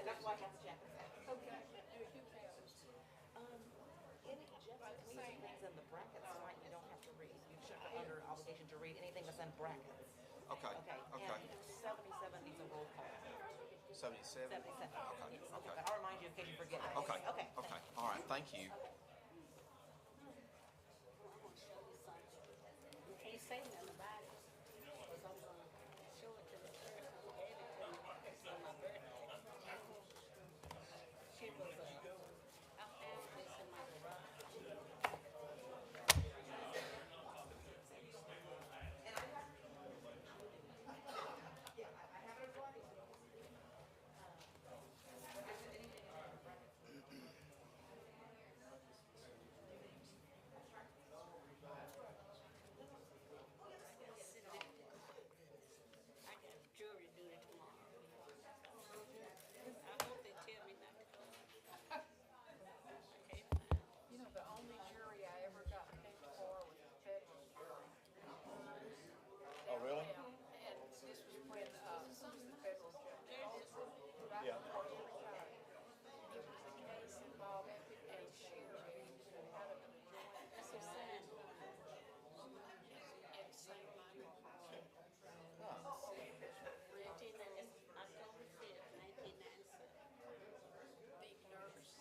that's why I have to check. Okay. Anything that's in the brackets, right, you don't have to read. You should be under obligation to read anything that's in brackets. Okay. Okay, Okay. and 77 needs a roll call. 77? 77. Okay. Yes. Okay. I'll remind you in case you forget. Okay. Okay. Okay. All right. Thank you. You can't say nothing about it, because I'm gonna show it to the church. I'm gave it to them on my birthday. She was, I found this in my garage. I got jury duty tomorrow. I hope they tell me not to come. Okay, fine. You know, the only jury I ever got picked for was the federal jury. Oh, really? And this was when, who's the federal judge? Right Yeah. before he retired. It was a case involving a sheriff out of the joint That's a sign. in St. Michael. October 5th, 1997. Big nurse.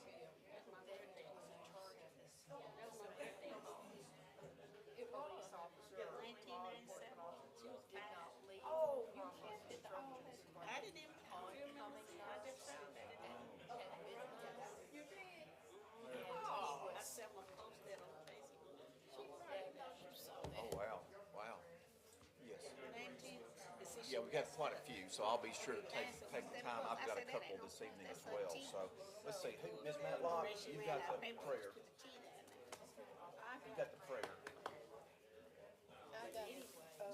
That's my That birthday. was in charge of this. That was my birthday. It police officer. Yeah, 1997. She was Did fine. not leave. Oh, you from can't fit the all that. I didn't even, I don't remember seeing, I just found that in there. You did? I sent my post that on Facebook. She was there, you saw Oh, that. wow. Wow. Yes. 19, Yeah, we've got quite a few, so I'll be sure to take the time. I've got a couple this evening as well. So let's see. Who, Ms. Matlock? You've got the prayer. You've got the prayer.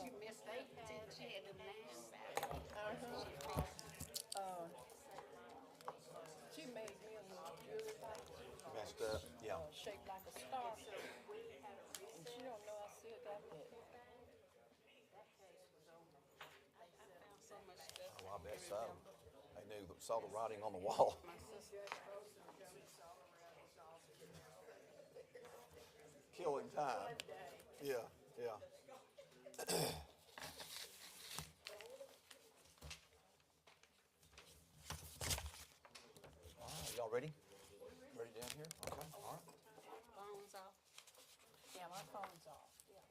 You missed that. She had them names back. She made me a little jury box, Messed up. Yeah. shaped like a star. And she don't know I still got that. Found so much stuff. Oh, I bet so. They knew, saw the writing on the wall. My sister. Killing time. Yeah, yeah. All right, y'all ready? Ready down here? Okay, all right. Phones off. Yeah, my phone's off.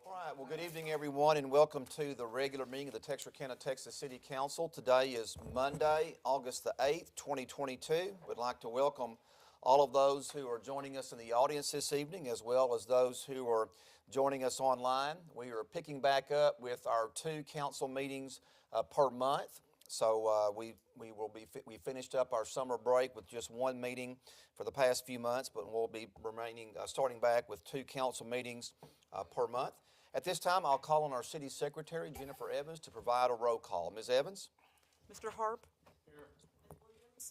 All right, well, good evening, everyone, and welcome to the regular meeting of the Texarkana, Texas City Council. Today is Monday, August the 8th, 2022. We'd like to welcome all of those who are joining us in the audience this evening, as well as those who are joining us online. We are picking back up with our 2 council meetings per month. So we finished up our summer break with just 1 meeting for the past few months, but we'll be starting back with 2 council meetings per month. At this time, I'll call on our city secretary, Jennifer Evans, to provide a roll call. Ms. Evans? Mr. Harp,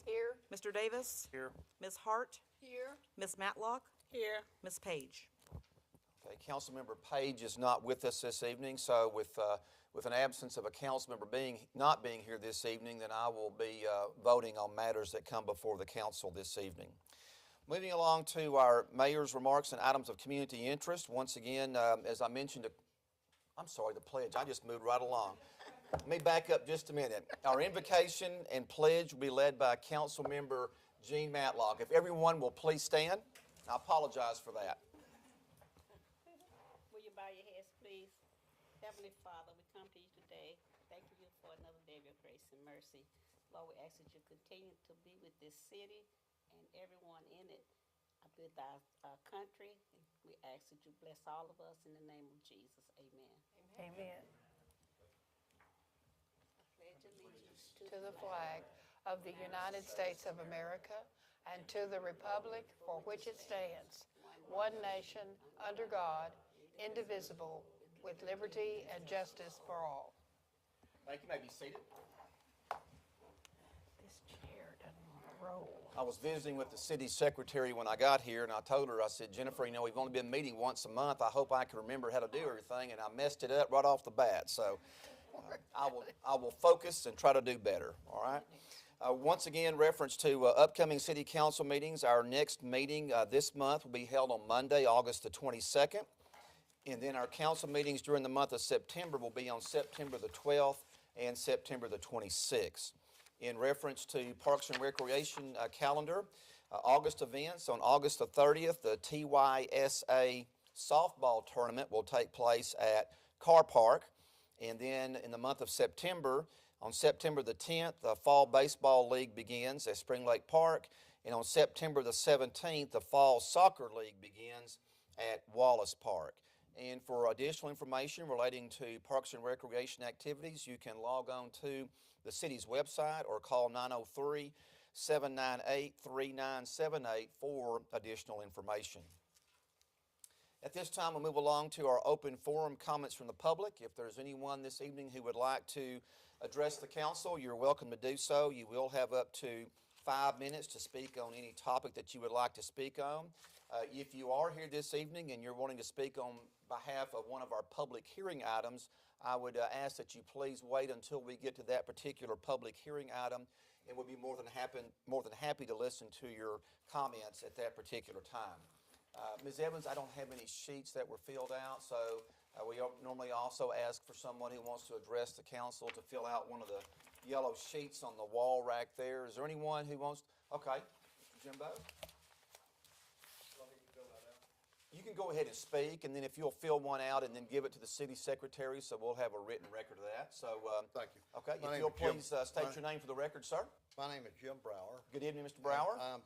Here. Mr. Davis, Here. Ms. Hart, Here. Ms. Matlock, Here. Ms. Page. Okay, Councilmember Page is not with us this evening, so with an absence of a council member not being here this evening, then I will be voting on matters that come before the council this evening. Moving along to our mayor's remarks and items of community interest. Once again, as I mentioned, I'm sorry, the pledge. I just moved right along. Let me back up just a minute. Our invocation and pledge will be led by Council Member Jean Matlock. If everyone will please stand. I apologize for that. Will you bow your heads, please? Heavenly Father, we come to you today, thanking you for another day of your grace and mercy. Lord, we ask that you continue to be with this city and everyone in it, with our country. We ask that you bless all of us in the name of Jesus. Amen. Amen. Pledge allegiance To the flag of the United States of America and to the republic for which it stands, one nation, under God, indivisible, with liberty and justice for all. Thank you. You may be seated. This chair doesn't want to roll. I was visiting with the city secretary when I got here, and I told her, I said, Jennifer, you know, we've only been meeting once a month. I hope I can remember how to do everything, and I messed it up right off the bat. So I will focus and try to do better, all right? Once again, reference to upcoming city council meetings. Our next meeting this month will be held on Monday, August the 22nd. And then our council meetings during the month of September will be on September the 12th and September the 26th. In reference to Parks and Recreation calendar, August events, on August the 30th, the TYSA softball tournament will take place at Car Park. And then in the month of September, on September the 10th, the Fall Baseball League begins at Spring Lake Park. And on September the 17th, the Fall Soccer League begins at Wallace Park. And for additional information relating to Parks and Recreation activities, you can log on to the city's website or call 903-798-3978 for additional information. At this time, we'll move along to our open forum comments from the public. If there's anyone this evening who would like to address the council, you're welcome to do so. You will have up to 5 minutes to speak on any topic that you would like to speak on. If you are here this evening and you're wanting to speak on behalf of one of our public hearing items, I would ask that you please wait until we get to that particular public hearing item, and we'll be more than happy to listen to your comments at that particular time. Ms. Evans, I don't have any sheets that were filled out, so we normally also ask for someone who wants to address the council to fill out one of the yellow sheets on the wall rack there. Is there anyone who wants? Okay, Mr. Jimbo. You can go ahead and speak, and then if you'll fill one out and then give it to the city secretary, so we'll have a written record of that. So, Thank you. Okay, My if name you'll is Jim. please state your name for the record, sir. My name is Jim Brower. Good evening, Mr. Brower. I'm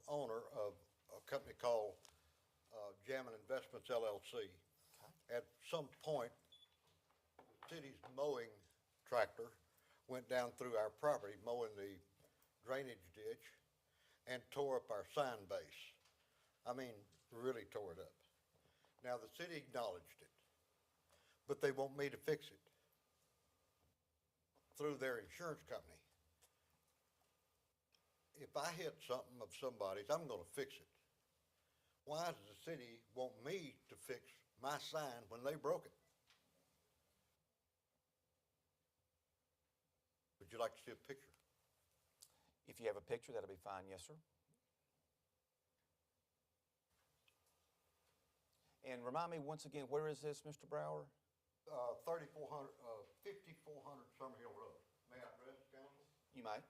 owner of a company called Jammin Investments LLC. At some point, the city's mowing tractor went down through our property, mowing the drainage ditch, and tore up our sign base. I mean, really tore it up. Now, the city acknowledged it, but they want me to fix it through their insurance company. If I hit something of somebody's, I'm going to fix it. Why does the city want me to fix my sign when they broke it? Would you like to see a picture? If you have a picture, that'll be fine. Yes, sir. And remind me once again, where is this, Mr. Brower? 5400 Summerhill Road. May I address the council? You may. Okay,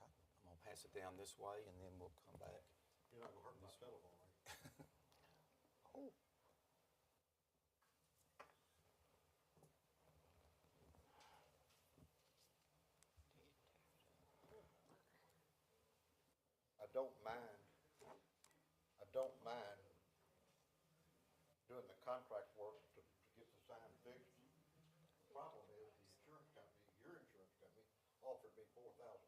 I'm going to pass it down this way, and then we'll come back. You're not going to hurt my telephone, are you? Oh. I don't mind doing the contract work to get the sign fixed. The problem is the insurance company, your insurance company, offered me $4,000. That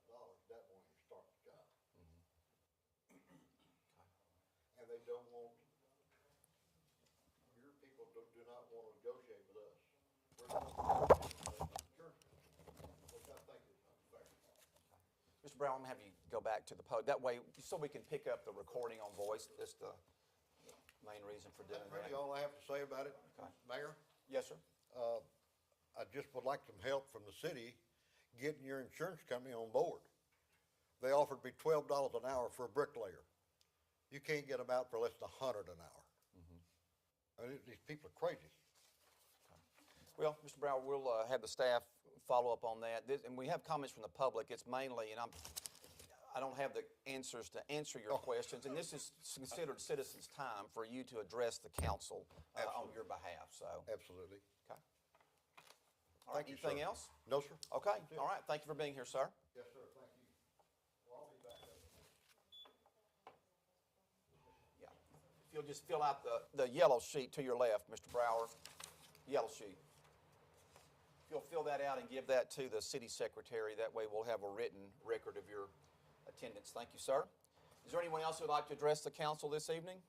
won't even start the job. And they don't want, your people do not want to negotiate with us. We're not insurance company, which I think is unfair. Mr. Brown, I'm going to have you go back to the podium. That way, so we can pick up the recording on voice. That's the main reason for doing That's really that. all I have to say about it, Okay. Mayor. Yes, sir. I just would like some help from the city getting your insurance company on board. They offered me $12 an hour for a bricklayer. You can't get them out for less than $100 an hour. I mean, these people are crazy. Well, Mr. Brower, we'll have the staff follow up on that. And we have comments from the public. It's mainly, and I don't have the answers to answer your questions, and this is considered citizens' time for you to address the council on your behalf. So, Absolutely. okay. All right. Thank you, Anything sir. else? No, sir. Okay. All right. Thank you for being here, sir. Yes, sir. Thank you. Well, I'll be back up. Yeah. If you'll just fill out the yellow sheet to your left, Mr. Brower. Yellow sheet. If you'll fill that out and give that to the city secretary, that way we'll have a written record of your attendance. Thank you, sir. Is there anyone else who would like to address the council this evening?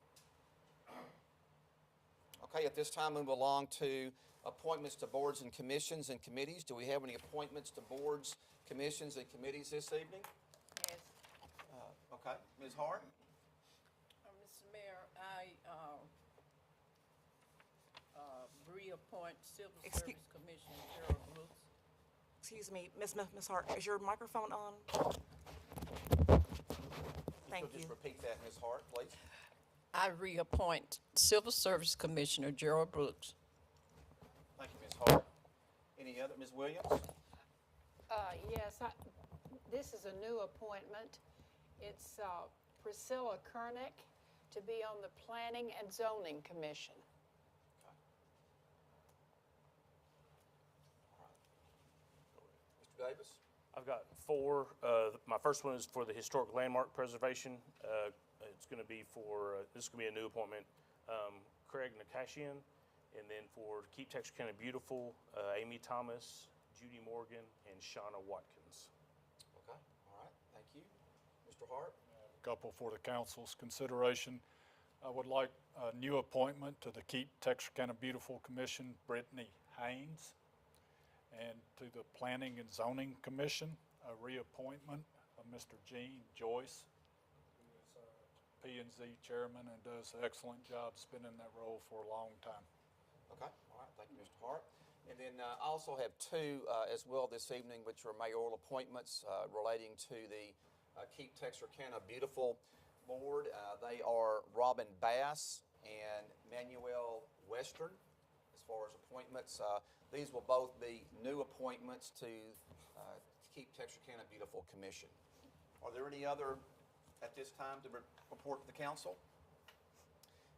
Okay, at this time, move along to appointments to boards and commissions and committees. Do we have any appointments to boards, commissions, and committees this evening? Yes. Okay, Ms. Hart? Mr. Mayor, reappoint Civil Excuse- Service Commissioner Gerald Brooks. Excuse me, Miss Hart, is your microphone on? Thank Just you. repeat that, Ms. Hart, please. I reappoint Civil Service Commissioner Gerald Brooks. Thank you, Ms. Hart. Any other, Ms. Williams? Yes, this is a new appointment. It's Priscilla Kernick to be on the Planning and Zoning Commission. Mr. Davis? I've got four. My first one is for the Historic Landmark Preservation. It's going to be for, this is going to be a new appointment, Craig Nakashian. And then for Keep Texarkana Beautiful, Amy Thomas, Judy Morgan, and Shauna Watkins. Okay, all right, thank you. Mr. Hart? Couple for the council's consideration. I would like a new appointment to the Keep Texarkana Beautiful Commission, Brittany Haynes. And to the Planning and Zoning Commission, a reappointment of Mr. Gene Joyce, who is P&Z chairman and does an excellent job spinning that role for a long time. Okay, all right, thank you, Mr. Hart. And then I also have two as well this evening, which are mayoral appointments relating to the Keep Texarkana Beautiful Board. They are Robin Bass and Manuel Western as far as appointments. These will both be new appointments to Keep Texarkana Beautiful Commission. Are there any other at this time to report to the council?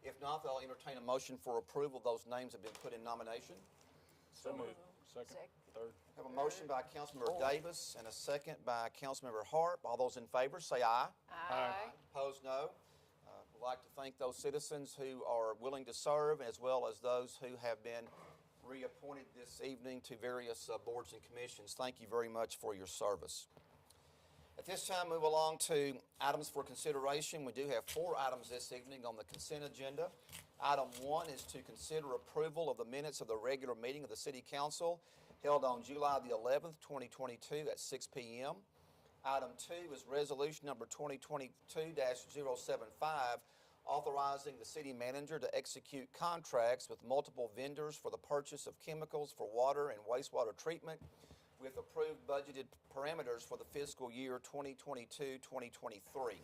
If not, I'll entertain a motion for approval. Those names have been put in nomination. So moved. Second, third. Have a motion by Councilmember Davis and a second by Councilmember Hart. All those in favor say aye. Aye. Opposed, no. We'd like to thank those citizens who are willing to serve, as well as those who have been reappointed this evening to various boards and commissions. Thank you very much for your service. At this time, move along to items for consideration. We do have 4 items this evening on the consent agenda. Item 1 is to consider approval of the minutes of the regular meeting of the City Council held on July the 11th, 2022 at 6 p.m. Item 2 is resolution number 2022-075, authorizing the city manager to execute contracts with multiple vendors for the purchase of chemicals for water and wastewater treatment with approved budgeted parameters for the fiscal year 2022-2023.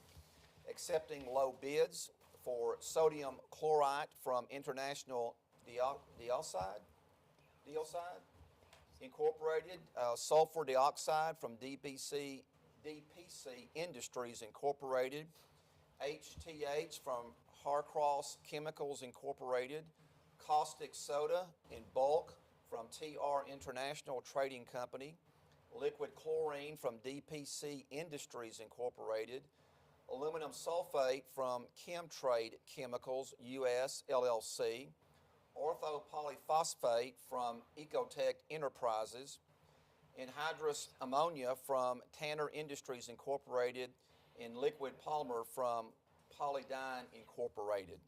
Accepting low bids for sodium chloride from International Dioside Incorporated, sulfur dioxide from DPC Industries Incorporated, HTH from Harcross Chemicals Incorporated, caustic soda in bulk from TR International Trading Company, liquid chlorine from DPC Industries Incorporated, aluminum sulfate from Chemtrade Chemicals US LLC, orthopolyphosphate from Ecotech Enterprises, anhydrous ammonia from Tanner Industries Incorporated, and liquid polymer from Polydyne Incorporated.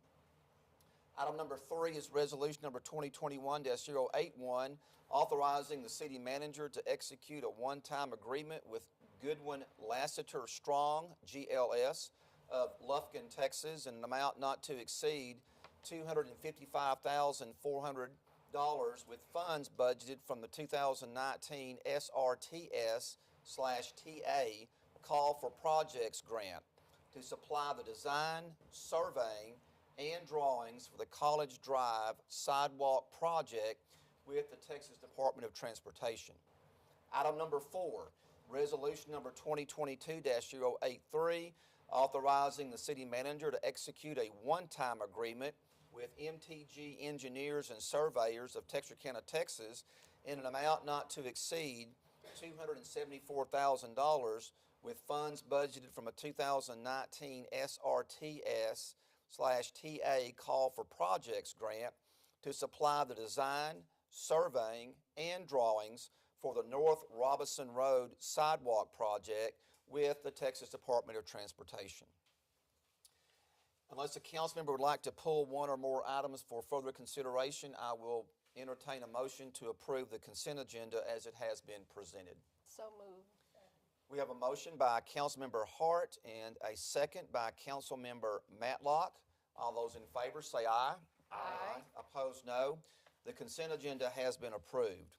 Item number 3 is resolution number 2021-081, authorizing the city manager to execute a one-time agreement with Goodwin Lassiter Strong, GLS, of Lufkin, Texas, in an amount not to exceed $255,400 with funds budgeted from the 2019 SRTS/TA Call for Projects grant to supply the design, surveying, and drawings for the College Drive sidewalk project with the Texas Department of Transportation. Item number 4, resolution number 2022-083, authorizing the city manager to execute a one-time agreement with MTG Engineers and Surveyors of Texarkana, Texas, in an amount not to exceed $274,000 with funds budgeted from a 2019 SRTS/TA Call for Projects grant to supply the design, surveying, and drawings for the North Robinson Road sidewalk project with the Texas Department of Transportation. Unless a council member would like to pull one or more items for further consideration, I will entertain a motion to approve the consent agenda as it has been presented. So moved. We have a motion by Councilmember Hart and a second by Councilmember Matlock. All those in favor say aye. Aye. Opposed, no. The consent agenda has been approved.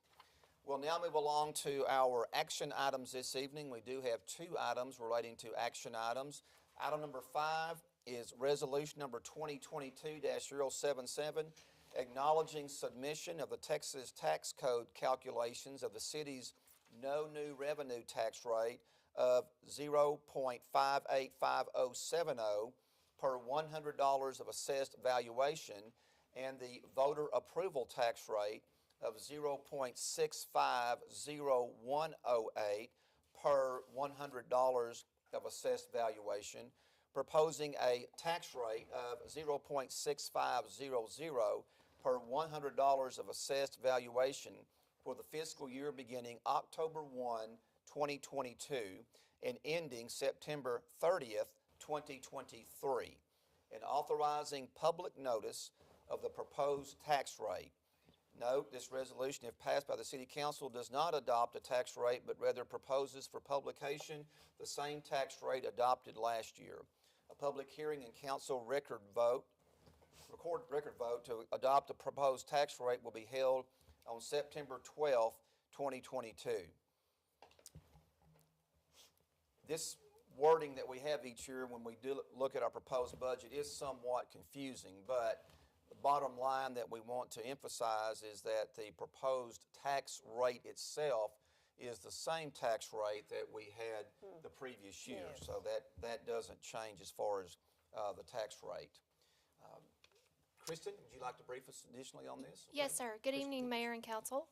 We'll now move along to our action items this evening. We do have 2 items relating to action items. Item number 5 is resolution number 2022-077, acknowledging submission of the Texas Tax Code calculations of the city's no new revenue tax rate of 0.585070 per $100 of assessed valuation and the voter approval tax rate of 0.650108 per $100 of assessed valuation, proposing a tax rate of 0.6500 per $100 of assessed valuation for the fiscal year beginning October 1, 2022, and ending September 30th, 2023, and authorizing public notice of the proposed tax rate. Note, this resolution, if passed by the City Council, does not adopt a tax rate, but rather proposes for publication the same tax rate adopted last year. A public hearing and council record vote to adopt the proposed tax rate will be held on September 12th, 2022. This wording that we have each year when we do look at our proposed budget is somewhat confusing, but the bottom line that we want to emphasize is that the proposed tax rate itself is the same tax rate that we had the previous year. Yes. So that doesn't change as far as the tax rate. Kristen, would you like to brief us additionally on this? Yes, sir. Good evening, Mayor and Council.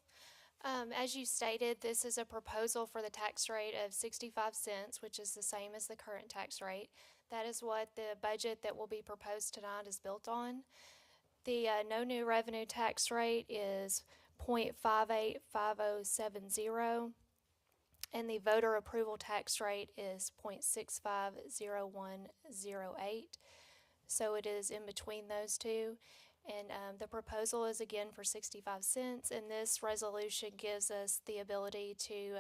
As you stated, this is a proposal for the tax rate of 65 cents, which is the same as the current tax rate. That is what the budget that will be proposed tonight is built on. The no new revenue tax rate is 0.585070, and the voter approval tax rate is 0.650108. So it is in between those two. And the proposal is again for 65 cents, and this resolution gives us the ability to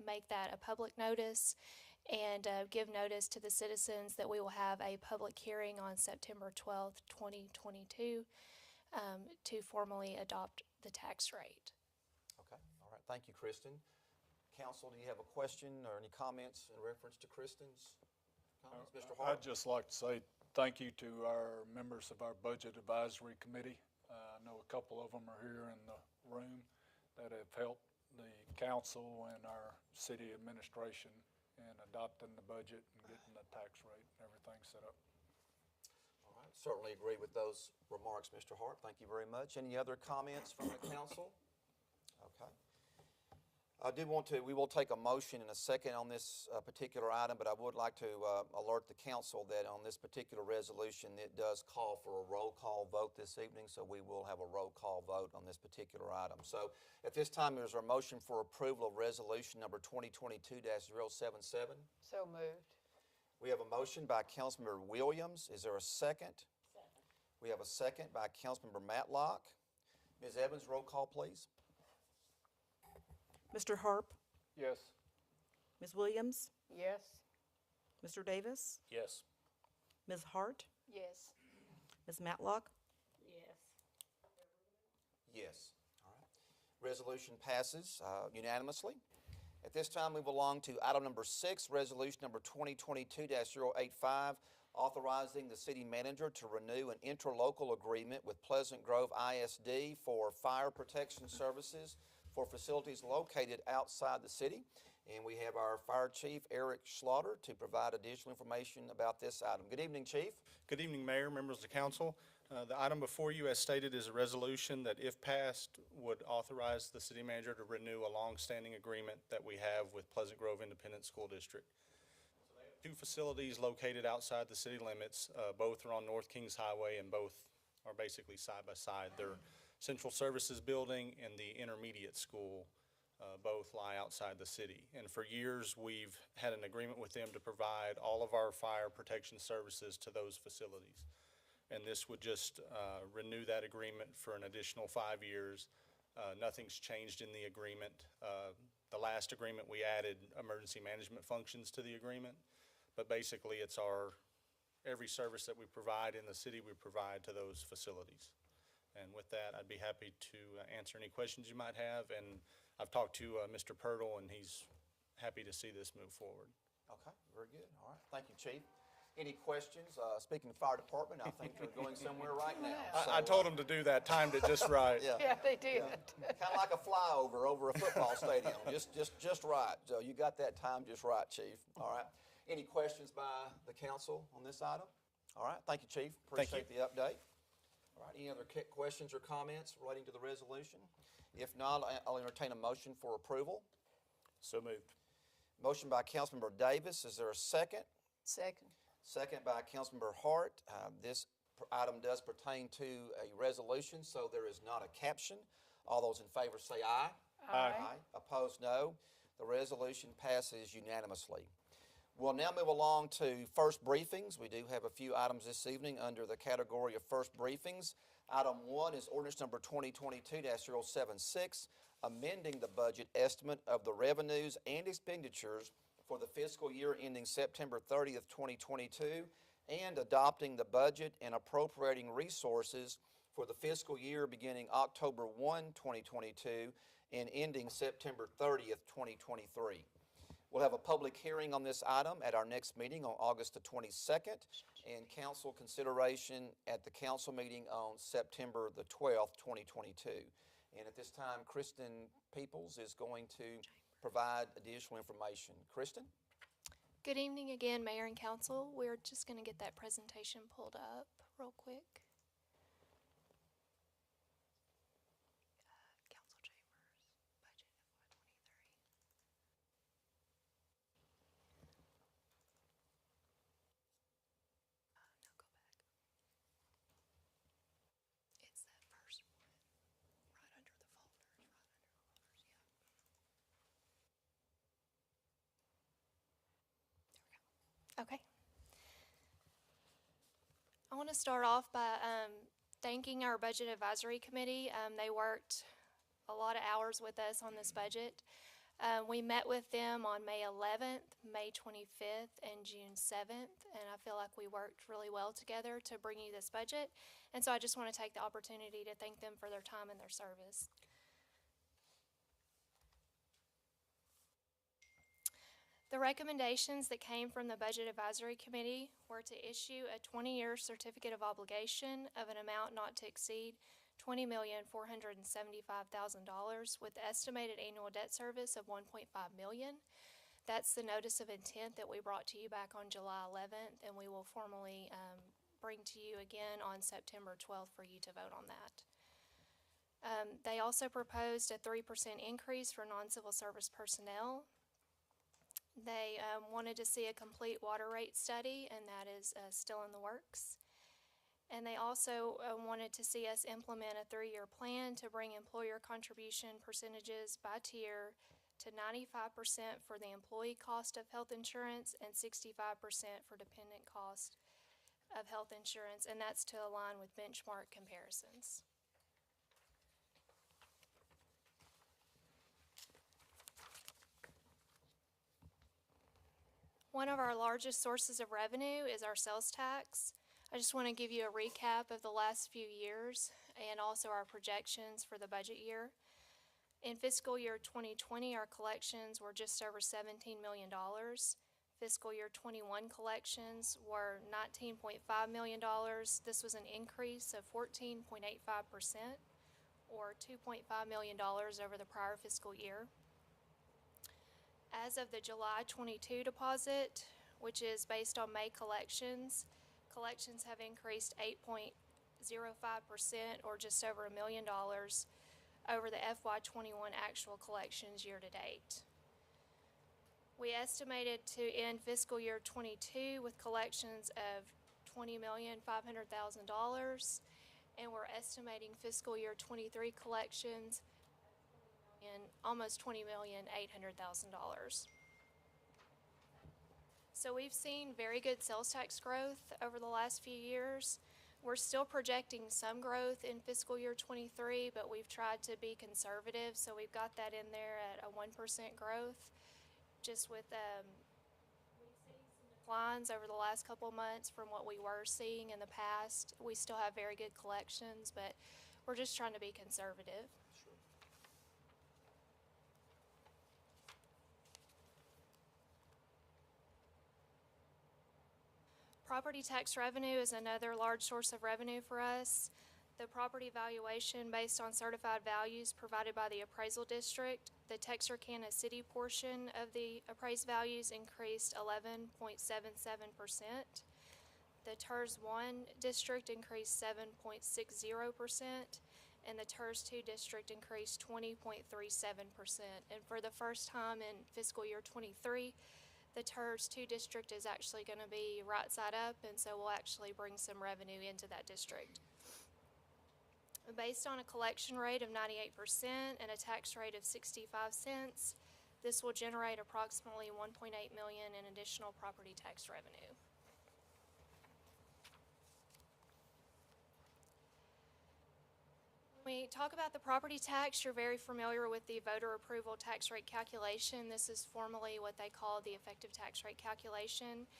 make that a public notice and give notice to the citizens that we will have a public hearing on September 12th, 2022 to formally adopt the tax rate. Okay, all right. Thank you, Kristen. Council, do you have a question or any comments in reference to Kristen's comments? Mr. Hart? I'd just like to say thank you to our members of our Budget Advisory Committee. I know a couple of them are here in the room that have helped the council and our city administration in adopting the budget and getting the tax rate and everything set up. All right, certainly agree with those remarks, Mr. Hart. Thank you very much. Any other comments from the council? Okay. We will take a motion in a second on this particular item, but I would like to alert the council that on this particular resolution, it does call for a roll call vote this evening, so we will have a roll call vote on this particular item. So at this time, there's a motion for approval of resolution number 2022-077. So moved. We have a motion by Councilmember Williams. Is there a second? Second. We have a second by Councilmember Matlock. Ms. Evans, roll call, please. Mr. Harp, Yes. Ms. Williams, Yes. Mr. Davis, Yes. Ms. Hart, Yes. Ms. Matlock, Yes. Yes. All right. Resolution passes unanimously. At this time, we move along to item number 6, resolution number 2022-085, authorizing the city manager to renew an interlocal agreement with Pleasant Grove ISD for fire protection services for facilities located outside the city. And we have our Fire Chief, Eric Schlaughter, to provide additional information about this item. Good evening, Chief. Good evening, Mayor, members of the council. The item before you, as stated, is a resolution that, if passed, would authorize the city manager to renew a long-standing agreement that we have with Pleasant Grove Independent School District. So they have 2 facilities located outside the city limits. Both are on North Kings Highway, and both are basically side by side. They're Central Services Building and the Intermediate School both lie outside the city. And for years, we've had an agreement with them to provide all of our fire protection services to those facilities. And this would just renew that agreement for an additional 5 years. Nothing's changed in the agreement. The last agreement, we added emergency management functions to the agreement. But basically, it's every service that we provide in the city, we provide to those facilities. And with with that, I'd be happy to answer any questions you might have. And I've talked to Mr. Purtle, and he's happy to see this move forward. Okay, very good. All right, thank you, Chief. Any questions? Speaking of fire department, I think they're going somewhere right now. I told him to do that, timed it just right. Yeah. Yeah, they did. Kind of like a flyover over a football stadium, just right. So you got that time just right, Chief. All right. Any questions by the council on this item? All right, thank you, Chief. Thank you. Appreciate the update. All right, any other questions or comments relating to the resolution? If not, I'll entertain a motion for approval. So moved. Motion by Councilmember Davis. Is there a second? Second. Second by Councilmember Hart. This item does pertain to a resolution, so there is not a caption. All those in favor say aye. Aye. Opposed, no. The resolution passes unanimously. We'll now move along to first briefings. We do have a few items this evening under the category of first briefings. Item 1 is ordinance number 2022-076, amending the budget estimate of the revenues and expenditures for the fiscal year ending September 30th, 2022, and adopting the budget and appropriating resources for the fiscal year beginning October 1, 2022, and ending September 30th, 2023. We'll have a public hearing on this item at our next meeting on August the 22nd, and council consideration at the council meeting on September the 12th, 2022. And at this time, Kristen Peoples is going to provide additional information. Kristen? Good evening again, Mayor and Council. We're just going to get that presentation pulled up real quick. Council Chambers, budget FY23. No, go back. It's that first one, right under the folders, yeah. Okay. I want to start off by thanking our Budget Advisory Committee. They worked a lot of hours with us on this budget. We met with them on May 11th, May 25th, and June 7th, and I feel like we worked really well together to bring you this budget. And so I just want to take the opportunity to thank them for their time and their service. The recommendations that came from the Budget Advisory Committee were to issue a 20-year certificate of obligation of an amount not to exceed $20,475,000 with estimated annual debt service of $1.5 million. That's the notice of intent that we brought to you back on July 11th, and we will formally bring to you again on September 12th for you to vote on that. They also proposed a 3% increase for non-civil service personnel. They wanted to see a complete water rate study, and that is still in the works. And they also wanted to see us implement a 3-year plan to bring employer contribution percentages by tier to 95% for the employee cost of health insurance and 65% for dependent cost of health insurance, and that's to align with benchmark comparisons. One of our largest sources of revenue is our sales tax. I just want to give you a recap of the last few years and also our projections for the budget year. In fiscal year 2020, our collections were just over $17 million. Fiscal year 21 collections were $19.5 million. This was an increase of 14.85%, or $2.5 million over the prior fiscal year. As of the July 22 deposit, which is based on May collections, collections have increased 8.05%, or just over $1 million over the FY21 actual collections year to date. We estimated to end fiscal year 22 with collections of $20,500,000, and we're estimating fiscal year 23 collections in almost $20,800,000. So we've seen very good sales tax growth over the last few years. We're still projecting some growth in fiscal year 23, but we've tried to be conservative, so we've got that in there at a 1% growth. Just with we've seen some declines over the last couple months from what we were seeing in the past. We still have very good collections, but We're just trying to be conservative. Property tax revenue is another large source of revenue for us. The property valuation based on certified values provided by the appraisal district, the Texarkana city portion of the appraised values increased 11.77%. The TERS 1 district increased 7.60%, and the TERS 2 district increased 20.37%. And for the first time in fiscal year '23, the TERS 2 district is actually going to be right side up, and so we'll actually bring some revenue into that district. Based on a collection rate of 98% and a tax rate of 65 cents, this will generate approximately $1.8 million in additional property tax revenue. When we talk about the property tax, you're very familiar with the voter approval tax rate calculation. This is formally what they call the effective tax rate calculation,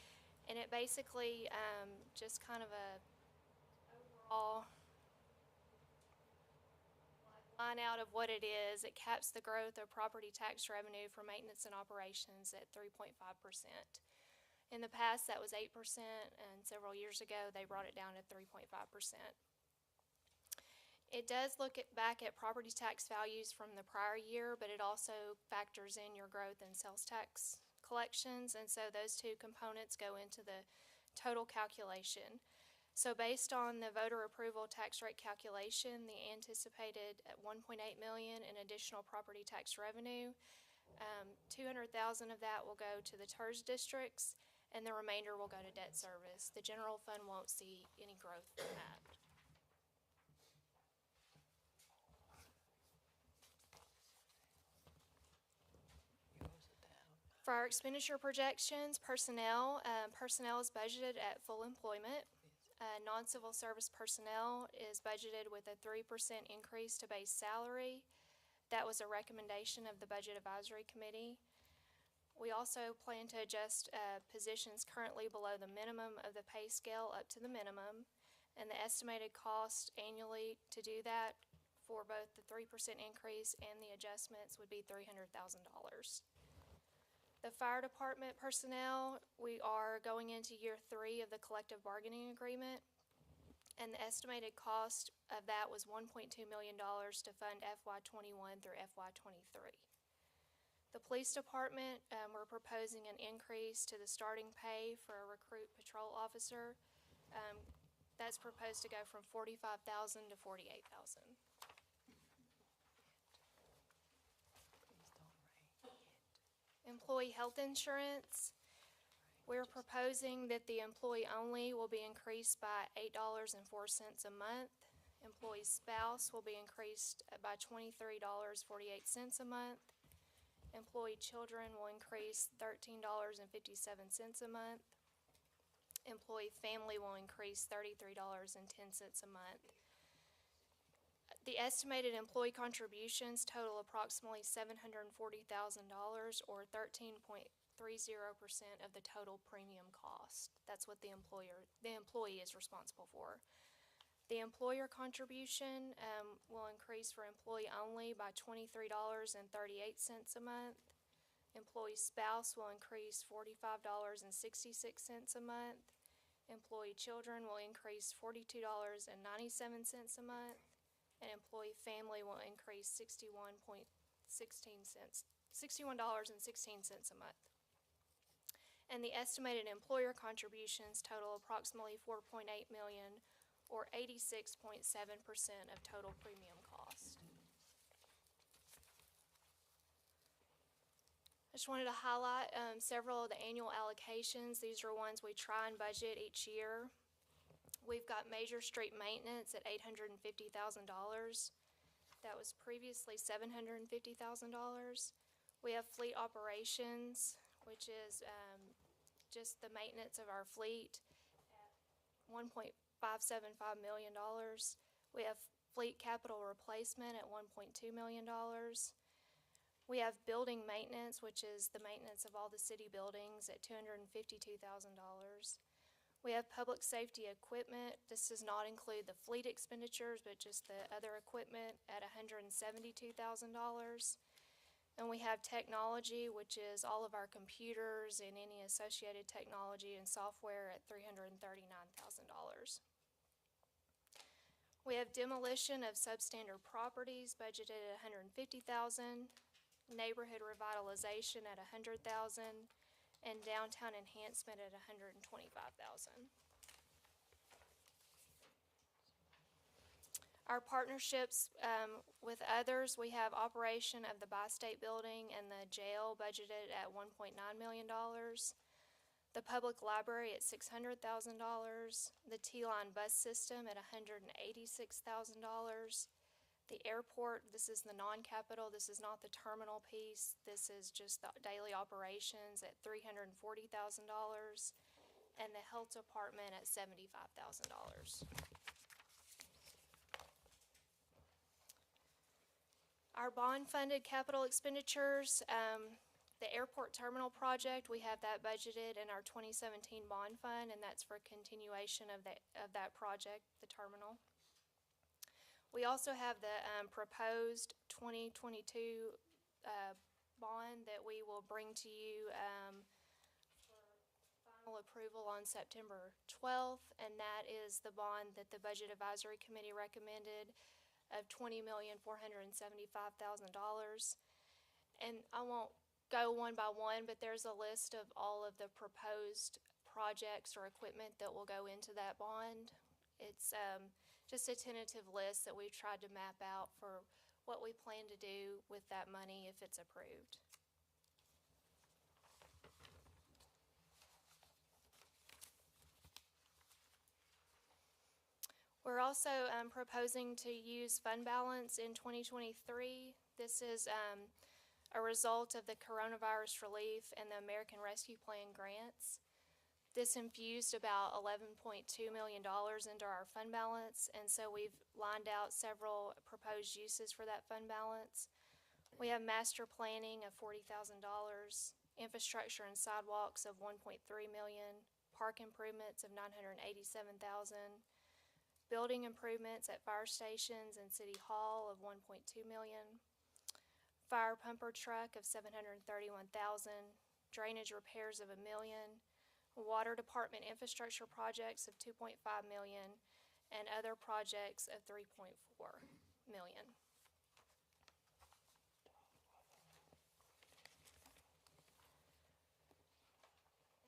and it basically just kind of a overall line out of what it is. It caps the growth of property tax revenue for maintenance and operations at 3.5%. In the past, that was 8%, and several years ago, they brought it down to 3.5%. It does look back at property tax values from the prior year, but it also factors in your growth in sales tax collections, and so those two components go into the total calculation. So based on the voter approval tax rate calculation, the anticipated at $1.8 million in additional property tax revenue, $200,000 of that will go to the TERS districts, and the remainder will go to debt service. The general fund won't see any growth from that. For our expenditure projections, personnel is budgeted at full employment. Non-civil service personnel is budgeted with a 3% increase to base salary. That was a recommendation of the Budget Advisory Committee. We also plan to adjust positions currently below the minimum of the pay scale up to the minimum, and the estimated cost annually to do that for both the 3% increase and the adjustments would be $300,000. The fire department personnel, we are going into year 3 of the collective bargaining agreement, and the estimated cost of that was $1.2 million to fund FY21 through FY23. The police department, we're proposing an increase to the starting pay for a recruit patrol officer. That's proposed to go from $45,000 to $48,000. Employee health insurance, we're proposing that the employee only will be increased by $8.04 a month. Employee spouse will be increased by $23.48 a month. Employee children will increase $13.57 a month. Employee family will increase $33.10 a month. The estimated employee contributions total approximately $740,000 or 13.30% of the total premium cost. That's what the employee is responsible for. The employer contribution will increase for employee only by $23.38 a month. Employee spouse will increase $45.66 a month. Employee children will increase $42.97 a month. And employee family will increase $61.16 a month. And the estimated employer contributions total approximately $4.8 million or 86.7% of total premium cost. I just wanted to highlight several of the annual allocations. These are ones we try and budget each year. We've got major street maintenance at $850,000. That was previously $750,000. We have fleet operations, which is just the maintenance of our fleet at $1.575 million. We have fleet capital replacement at $1.2 million. We have building maintenance, which is the maintenance of all the city buildings at $252,000. We have public safety equipment. This does not include the fleet expenditures, but just the other equipment at $172,000. And we have technology, which is all of our computers and any associated technology and software at $339,000. We have demolition of substandard properties budgeted at $150,000, neighborhood revitalization at $100,000, and downtown enhancement at $125,000. Our partnerships with others, we have operation of the Bi-State Building and the jail budgeted at $1.9 million. The public library at $600,000. The T-Line bus system at $186,000. The airport, this is the non-capital, this is not the terminal piece, this is just the daily operations at $340,000, and the health department at $75,000. Our bond-funded capital expenditures, the airport terminal project, we have that budgeted in our 2017 bond fund, and that's for continuation of that project, the terminal. We also have the proposed 2022 bond that we will bring to you for final approval on September 12th, and that is the bond that the Budget Advisory Committee recommended of $20,475,000. And I won't go one by one, but there's a list of all of the proposed projects or equipment that will go into that bond. It's just a tentative list that we've tried to map out for what we plan to do with that money if it's approved. We're also proposing to use fund balance in 2023. This is a result of the coronavirus relief and the American Rescue Plan grants. This infused about $11.2 million into our fund balance, and so we've lined out several proposed uses for that fund balance. We have master planning of $40,000, infrastructure and sidewalks of $1.3 million, park improvements of $987,000, building improvements at fire stations and City Hall of $1.2 million, fire pumper truck of $731,000, drainage repairs of $1 million, water department infrastructure projects of $2.5 million, and other projects of $3.4 million.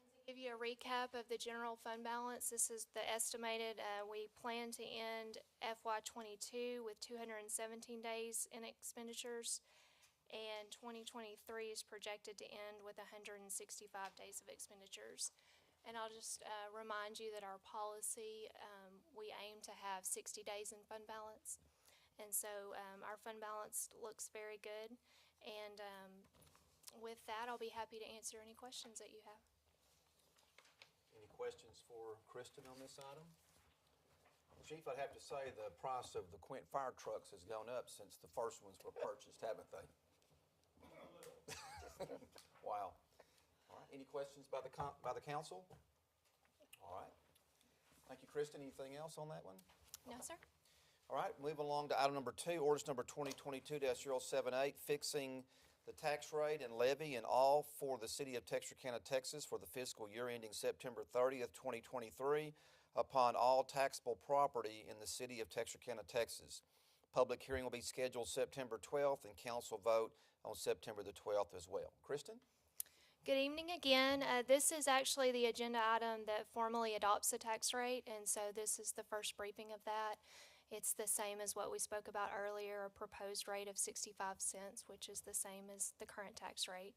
And to give you a recap of the general fund balance, this is the estimated, we plan to end FY22 with 217 days in expenditures, and 2023 is projected to end with 165 days of expenditures. And I'll just remind you that our policy, we aim to have 60 days in fund balance. And so our fund balance looks very good. And with that, I'll be happy to answer any questions that you have. Any questions for Kristen on this item? Chief, I'd have to say the price of the Quint fire trucks has gone up since the first ones were purchased, haven't they? Wow. All right, any questions by the council? All right. Thank you, Kristen. Anything else on that one? No, sir. All right, moving along to item number 2, ordinance number 2022-078, fixing the tax rate and levy and all for the city of Texarkana, Texas for the fiscal year ending September 30th, 2023 upon all taxable property in the city of Texarkana, Texas. Public hearing will be scheduled September 12th and council vote on September the 12th as well. Kristen? Good evening again. This is actually the agenda item that formally adopts the tax rate, and so this is the first briefing of that. It's the same as what we spoke about earlier, a proposed rate of 65 cents, which is the same as the current tax rate.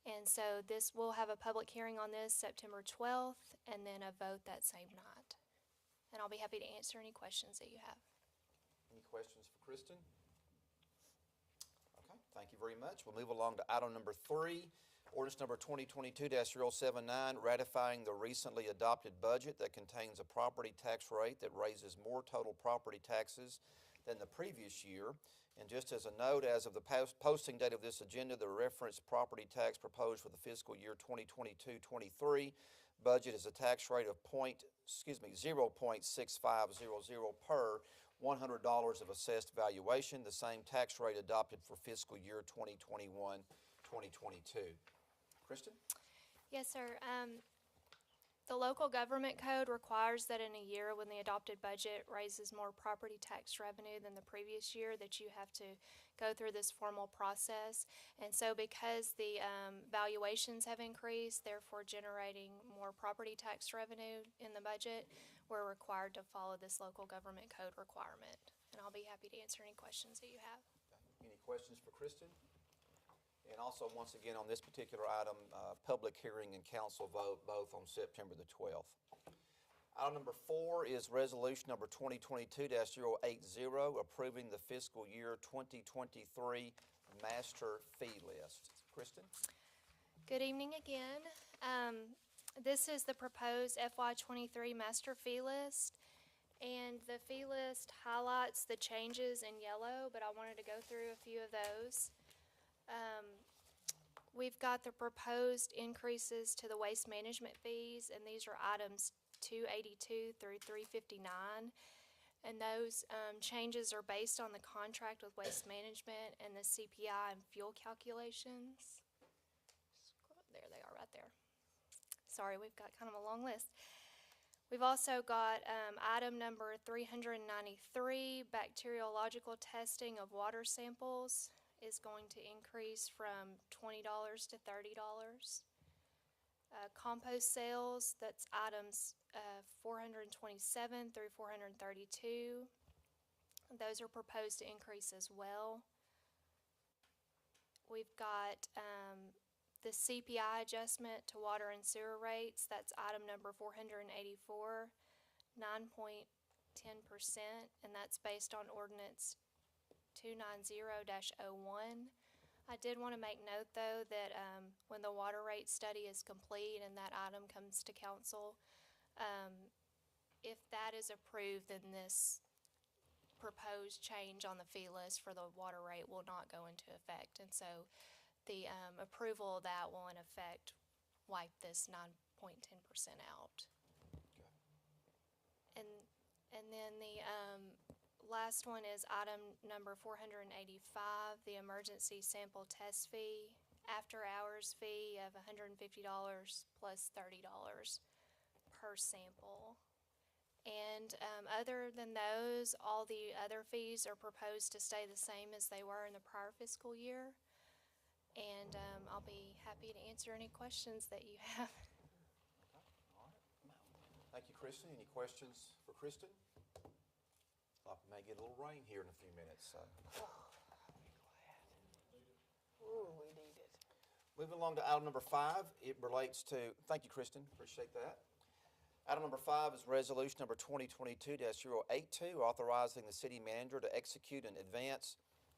And so this will have a public hearing on this September 12th, and then a vote that same night. And I'll be happy to answer any questions that you have. Any questions for Kristen? Okay, thank you very much. We'll move along to item number 3. Ordinance number 2022-079, ratifying the recently adopted budget that contains a property tax rate that raises more total property taxes than the previous year. And just as a note, as of the posting date of this agenda, the reference property tax proposed for the fiscal year 2022-23 budget is a tax rate of 0.6500 per $100 of assessed valuation, the same tax rate adopted for fiscal year 2021-2022. Kristen? Yes, sir. The local government code requires that in a year when the adopted budget raises more property tax revenue than the previous year, that you have to go through this formal process. And so because the valuations have increased, therefore generating more property tax revenue in the budget, we're required to follow this local government code requirement. And I'll be happy to answer any questions that you have. Any questions for Kristen? And also, once again, on this particular item, public hearing and council vote both on September the 12th. Item number 4 is resolution number 2022-080, approving the fiscal year 2023 master fee list. Kristen? Good evening again. This is the proposed FY23 master fee list. And the fee list highlights the changes in yellow, but I wanted to go through a few of those. We've got the proposed increases to the waste management fees, and these are items 282 through 359. And those changes are based on the contract with Waste Management and the CPI and fuel calculations. There they are right there. Sorry, we've got kind of a long list. We've also got item number 393, bacteriological testing of water samples is going to increase from $20 to $30. Compost sales, that's items 427 through 432. Those are proposed to increase as well. We've got the CPI adjustment to water and sewer rates, that's item number 484, 9.10%, and that's based on ordinance 290-01. I did want to make note, though, that when the water rate study is complete and that item comes to council, if that is approved, then this proposed change on the fee list for the water rate will not go into effect. And so the approval of that will, in effect, wipe this 9.10% out. And then the last one is item number 485, the emergency sample test fee, after hours fee of $150 plus $30 per sample. And other than those, all the other fees are proposed to stay the same as they were in the prior fiscal year. And I'll be happy to answer any questions that you have. Thank you, Kristen. Any questions for Kristen? Thought we may get a little rain here in a few minutes. So. Ooh, we need it. Moving along to item number 5, it relates to, thank you, Kristen, appreciate that. Item number 5 is resolution number 2022-082, authorizing the city manager to execute an advance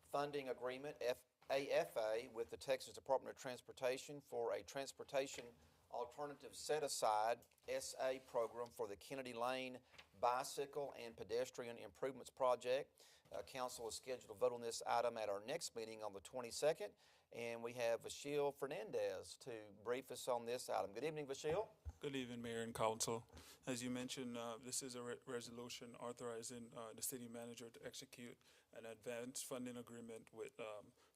funding agreement, AFA, with the Texas Department of Transportation for a transportation alternative set-aside, SA program for the Kennedy Lane Bicycle and Pedestrian Improvements Project. Council is scheduled to vote on this item at our next meeting on the 22nd, and we have Vashil Fernandez to brief us on this item. Good evening, Vashil. Good evening, Mayor and Council. As you mentioned, this is a resolution authorizing the city manager to execute an advance funding agreement with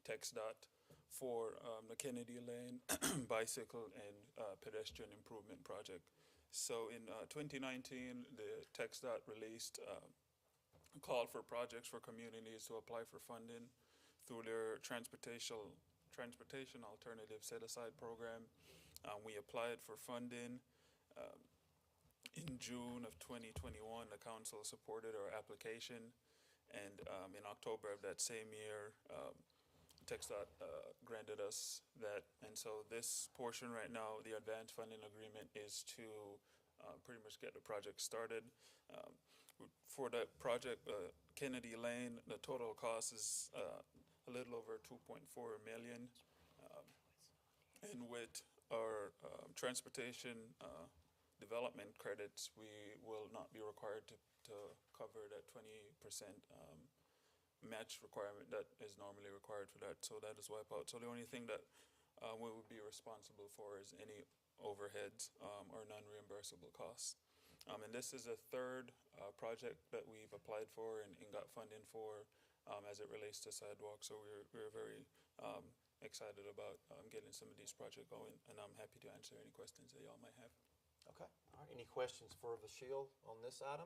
TxDOT for the Kennedy Lane Bicycle and Pedestrian Improvement Project. So in 2019, the TxDOT released a call for projects for communities to apply for funding through their transportation alternative set-aside program. We applied for funding. In June of 2021, the council supported our application, and in October of that same year, TxDOT granted us that. And so this portion right now, the advanced funding agreement, is to pretty much get the project started. For that project, Kennedy Lane, the total cost is a little over $2.4 million. And with our transportation development credits, we will not be required to cover that 20% match requirement that is normally required for that. So that is wiped out. So the only thing that we would be responsible for is any overheads or non-reimbursable costs. And this is a third project that we've applied for and got funding for as it relates to sidewalks. So we're very excited about getting some of these projects going, and I'm happy to answer any questions that y'all might have. Okay. All right. Any questions for the Shield on this item?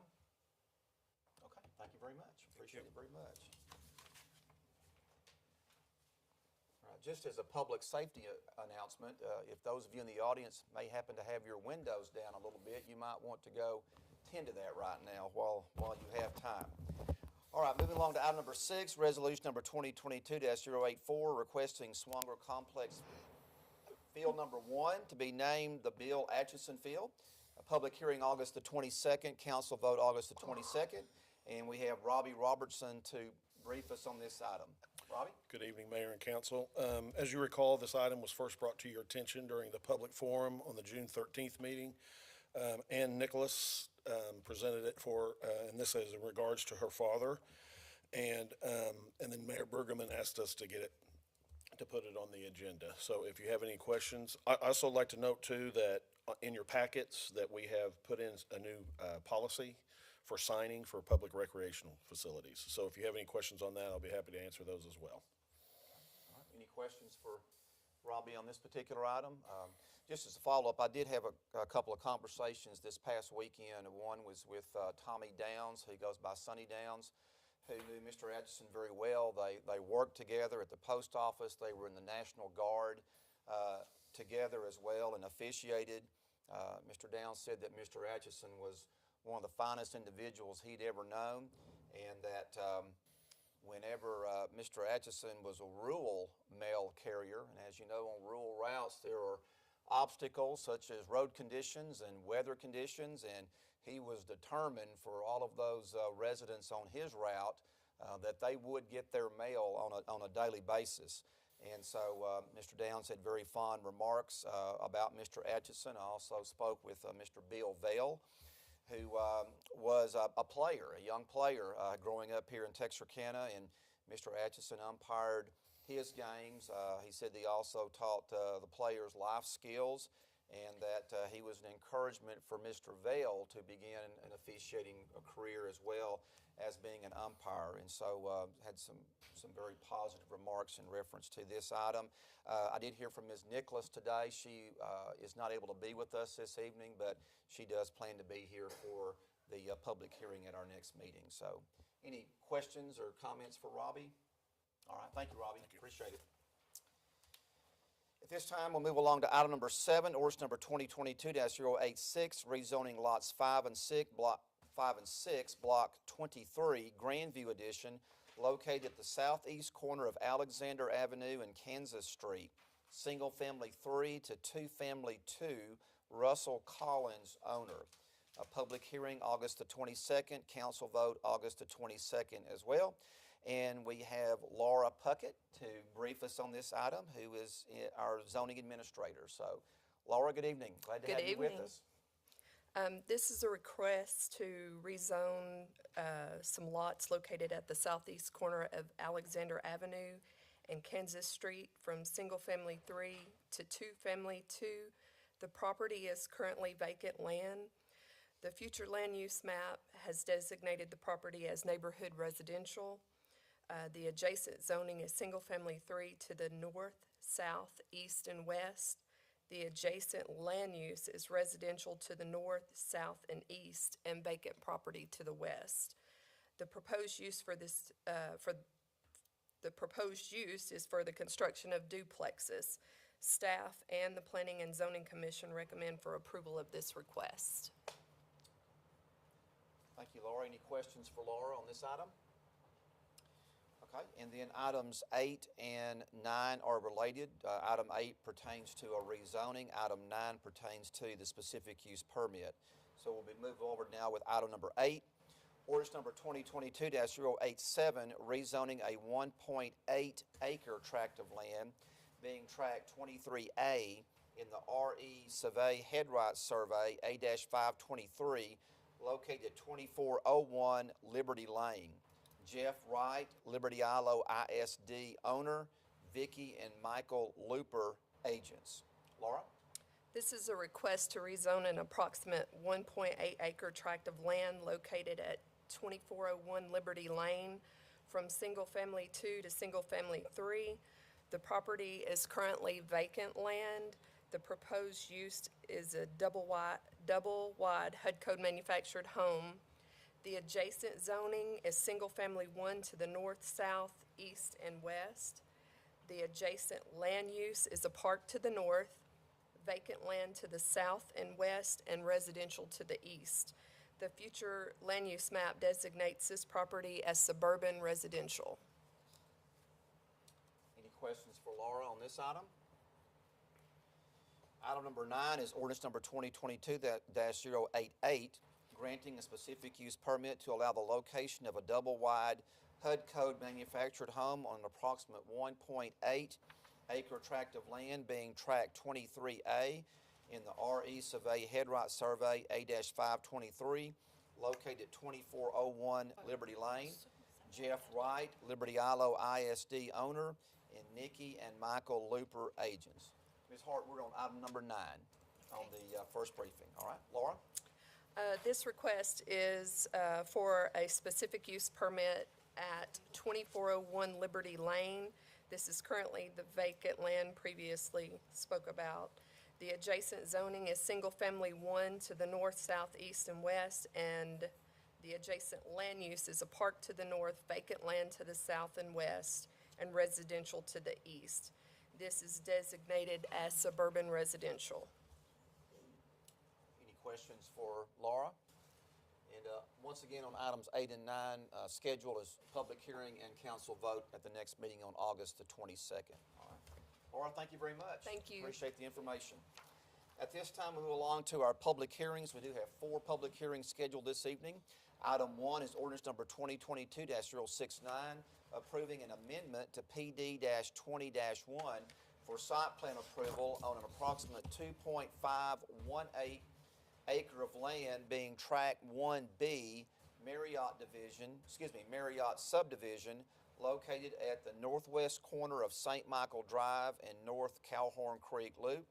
Okay. Thank you very much. Appreciate it very much. All right. Just as a public safety announcement, if those of you in the audience may happen to have your windows down a little bit, you might want to go tend to that right now while you have time. All right, moving along to item number 6, resolution number 2022-084, requesting Swanger Complex Field number 1 to be named the Bill Atchison Field. A public hearing August the 22nd, council vote August the 22nd, and we have Robbie Robertson to brief us on this item. Robbie? Good evening, Mayor and Council. As you recall, this item was first brought to your attention during the public forum on the June 13th meeting. Ann Nicholas presented it and this is in regards to her father. And then Mayor Bergerman asked us to put it on the agenda. So if you have any questions, I also like to note too that in your packets that we have put in a new policy for signing for public recreational facilities. So if you have any questions on that, I'll be happy to answer those as well. All right. Any questions for Robbie on this particular item? Just as a follow-up, I did have a couple of conversations this past weekend. One was with Tommy Downs, who goes by Sonny Downs, who knew Mr. Atchison very well. They worked together at the post office. They were in the National Guard together as well and officiated. Mr. Downs said that Mr. Atchison was one of the finest individuals he'd ever known, and that whenever Mr. Atchison was a rural mail carrier, and as you know, on rural routes there are obstacles such as road conditions and weather conditions, and he was determined for all of those residents on his route that they would get their mail on a daily basis. And so Mr. Downs had very fond remarks about Mr. Atchison. I also spoke with Mr. Bill Vale, who was a player, a young player growing up here in Texarkana, and Mr. Atchison umpired his games. He said he also taught the players life skills, and that he was an encouragement for Mr. Vale to begin an officiating career as well as being an umpire. And so had some very positive remarks in reference to this item. I did hear from Ms. Nicholas today. She is not able to be with us this evening, but she does plan to be here for the public hearing at our next meeting. So any questions or comments for Robbie? All right, thank you, Robbie. Appreciate it. At this time, we'll move along to item number 7, ordinance number 2022-086, rezoning lots 5 and 6, block 23, Grandview Edition, located at the southeast corner of Alexander Avenue and Kansas Street. Single family 3 to 2 family 2, Russell Collins, owner. A public hearing August the 22nd, council vote August the 22nd as well. And we have Laura Puckett to brief us on this item, who is our zoning administrator. So, Laura, good evening. Glad to have you with us. This is a request to rezone some lots located at the southeast corner of Alexander Avenue and Kansas Street from single family 3 to 2 family 2. The property is currently vacant land. The future land use map has designated the property as neighborhood residential. The adjacent zoning is single-family 3 to the north, south, east, and west. The adjacent land use is residential to the north, south, and east, and vacant property to the west. The proposed use for this is for the construction of duplexes. Staff and the Planning and Zoning Commission recommend for approval of this request. Thank you, Laura. Any questions for Laura on this item? Okay, and then items 8 and 9 are related. Item 8 pertains to a rezoning. Item 9 pertains to the specific use permit. So we'll be moving over now with item number 8. Ordinance number 2022-087, rezoning a 1.8 acre tract of land, being tract 23A in the R.E. Survey Headright Survey A-523, located at 2401 Liberty Lane. Jeff Wright, Liberty ILO ISD owner, Vicki and Michael Looper Agents. Laura? This is a request to rezone an approximate 1.8 acre tract of land located at 2401 Liberty Lane from Single Family 2 to Single Family 3. The property is currently vacant land. The proposed use is a double wide HUD code manufactured home. The adjacent zoning is Single Family 1 to the north, south, east, and west. The adjacent land use is a park to the north, vacant land to the south and west, and residential to the east. The future land use map designates this property as suburban residential. Any questions for Laura on this item? Item number 9 is ordinance number 2022-088, granting a specific use permit to allow the location of a double-wide HUD code manufactured home on an approximate 1.8 acre tract of land being tract 23A in the RE Survey Headright Survey A-523, located at 2401 Liberty Lane. Jeff Wright, Liberty ILO ISD owner, and Nikki and Michael Looper, agents. Ms. Hart, we're on item number 9 on the first briefing. All right, Laura? This request is for a specific use permit at 2401 Liberty Lane. This is currently the vacant land previously spoke about. The adjacent zoning is Single Family 1 to the north, south, east, and west, and the adjacent land use is a park to the north, vacant land to the south and west, and residential to the east. This is designated as suburban residential. Any questions for Laura? And once again, on items 8 and 9, schedule is public hearing and council vote at the next meeting on August the 22nd. All right. Laura, thank you very much. Thank you. Appreciate the information. At this time, we move along to our public hearings. We do have 4 public hearings scheduled this evening. Item 1 is ordinance number 2022-069, approving an amendment to PD-20-1 for site plan approval on an approximate 2.518 acre of land being tract 1B, Marriott subdivision, located at the northwest corner of St. Michael Drive and North Calhoun Creek Loop.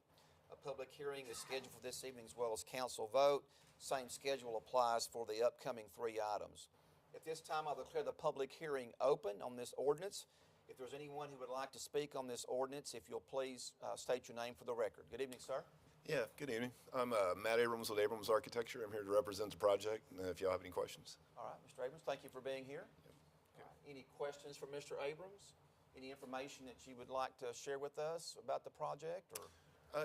A public hearing is scheduled for this evening as well as council vote. Same schedule applies for the upcoming 3 items. At this time, I'll declare the public hearing open on this ordinance. If there's anyone who would like to speak on this ordinance, if you'll please state your name for the record. Good evening, sir. Yeah, good evening. I'm Matt Abrams with Abrams Architecture. I'm here to represent the project, if y'all have any questions. All right, Mr. Abrams, thank you for being here. All right, any questions for Mr. Abrams? Any information that you would like to share with us about the project? Or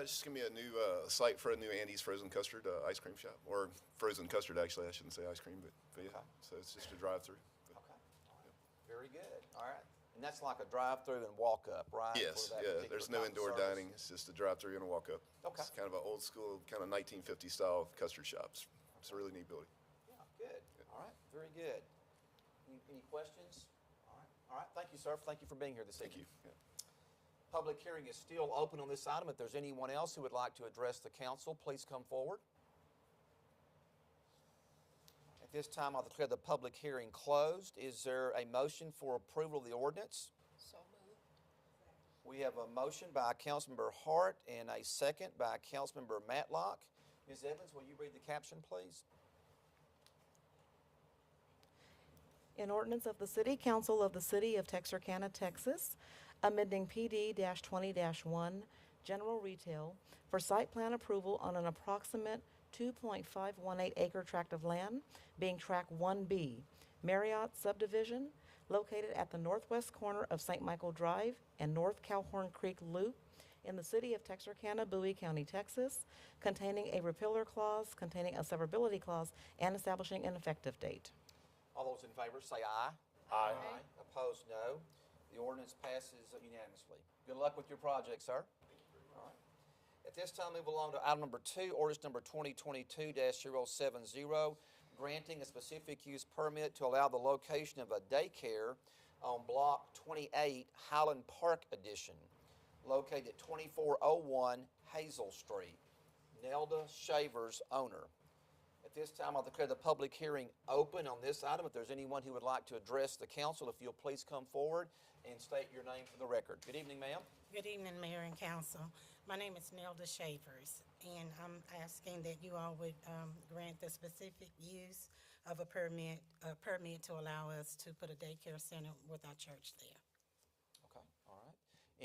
It's just going to be a new site for a new Andy's Frozen Custard ice cream shop. Or frozen custard, actually. I shouldn't say ice cream, but yeah. Okay. So it's just a drive-through. Okay. All right. Very good. All right. And that's like a drive-through and walk-up, right? Yes, For that yeah. particular There's no type of indoor service? dining. It's just a drive-through and a walk-up. Okay. It's kind of an old school, kind of 1950 style custard shops. It's a really neat building. Yeah, good. All right. Very good. Any questions? All right. All right. Thank you, sir. Thank you for being here this Thank you. evening. Yeah. Public hearing is still open on this item. If there's anyone else who would like to address the council, please come forward. At this time, I'll declare the public hearing closed. Is there a motion for approval of the ordinance? So moved. We have a motion by Councilmember Hart and a second by Councilmember Matlock. Ms. Evans, will you read the caption, please? An ordinance of the City Council of the City of Texarkana, Texas, amending PD-20-1 General Retail for site plan approval on an approximate 2.518 acre tract of land being tract 1B, Marriott subdivision, located at the northwest corner of St. Michael Drive and North Calhoun Creek Loop in the city of Texarkana, Bowie County, Texas, containing a repealer clause, containing a severability clause, and establishing an effective date. All those in favor say aye. Aye. Opposed, no. The ordinance passes unanimously. Good luck with your project, sir. All right. At this time, move along to item number 2, ordinance number 2022-070, granting a specific use permit to allow the location of a daycare on Block 28, Highland Park Edition, located at 2401 Hazel Street. Nelda Shavers, owner. At this time, I'll declare the public hearing open on this item. If there's anyone who would like to address the council, if you'll please come forward and state your name for the record. Good evening, ma'am. Good evening, Mayor and Council. My name is Nelda Shavers, and I'm asking that you all would grant the specific use of a permit to allow us to put a daycare center with our church there. Okay, all right.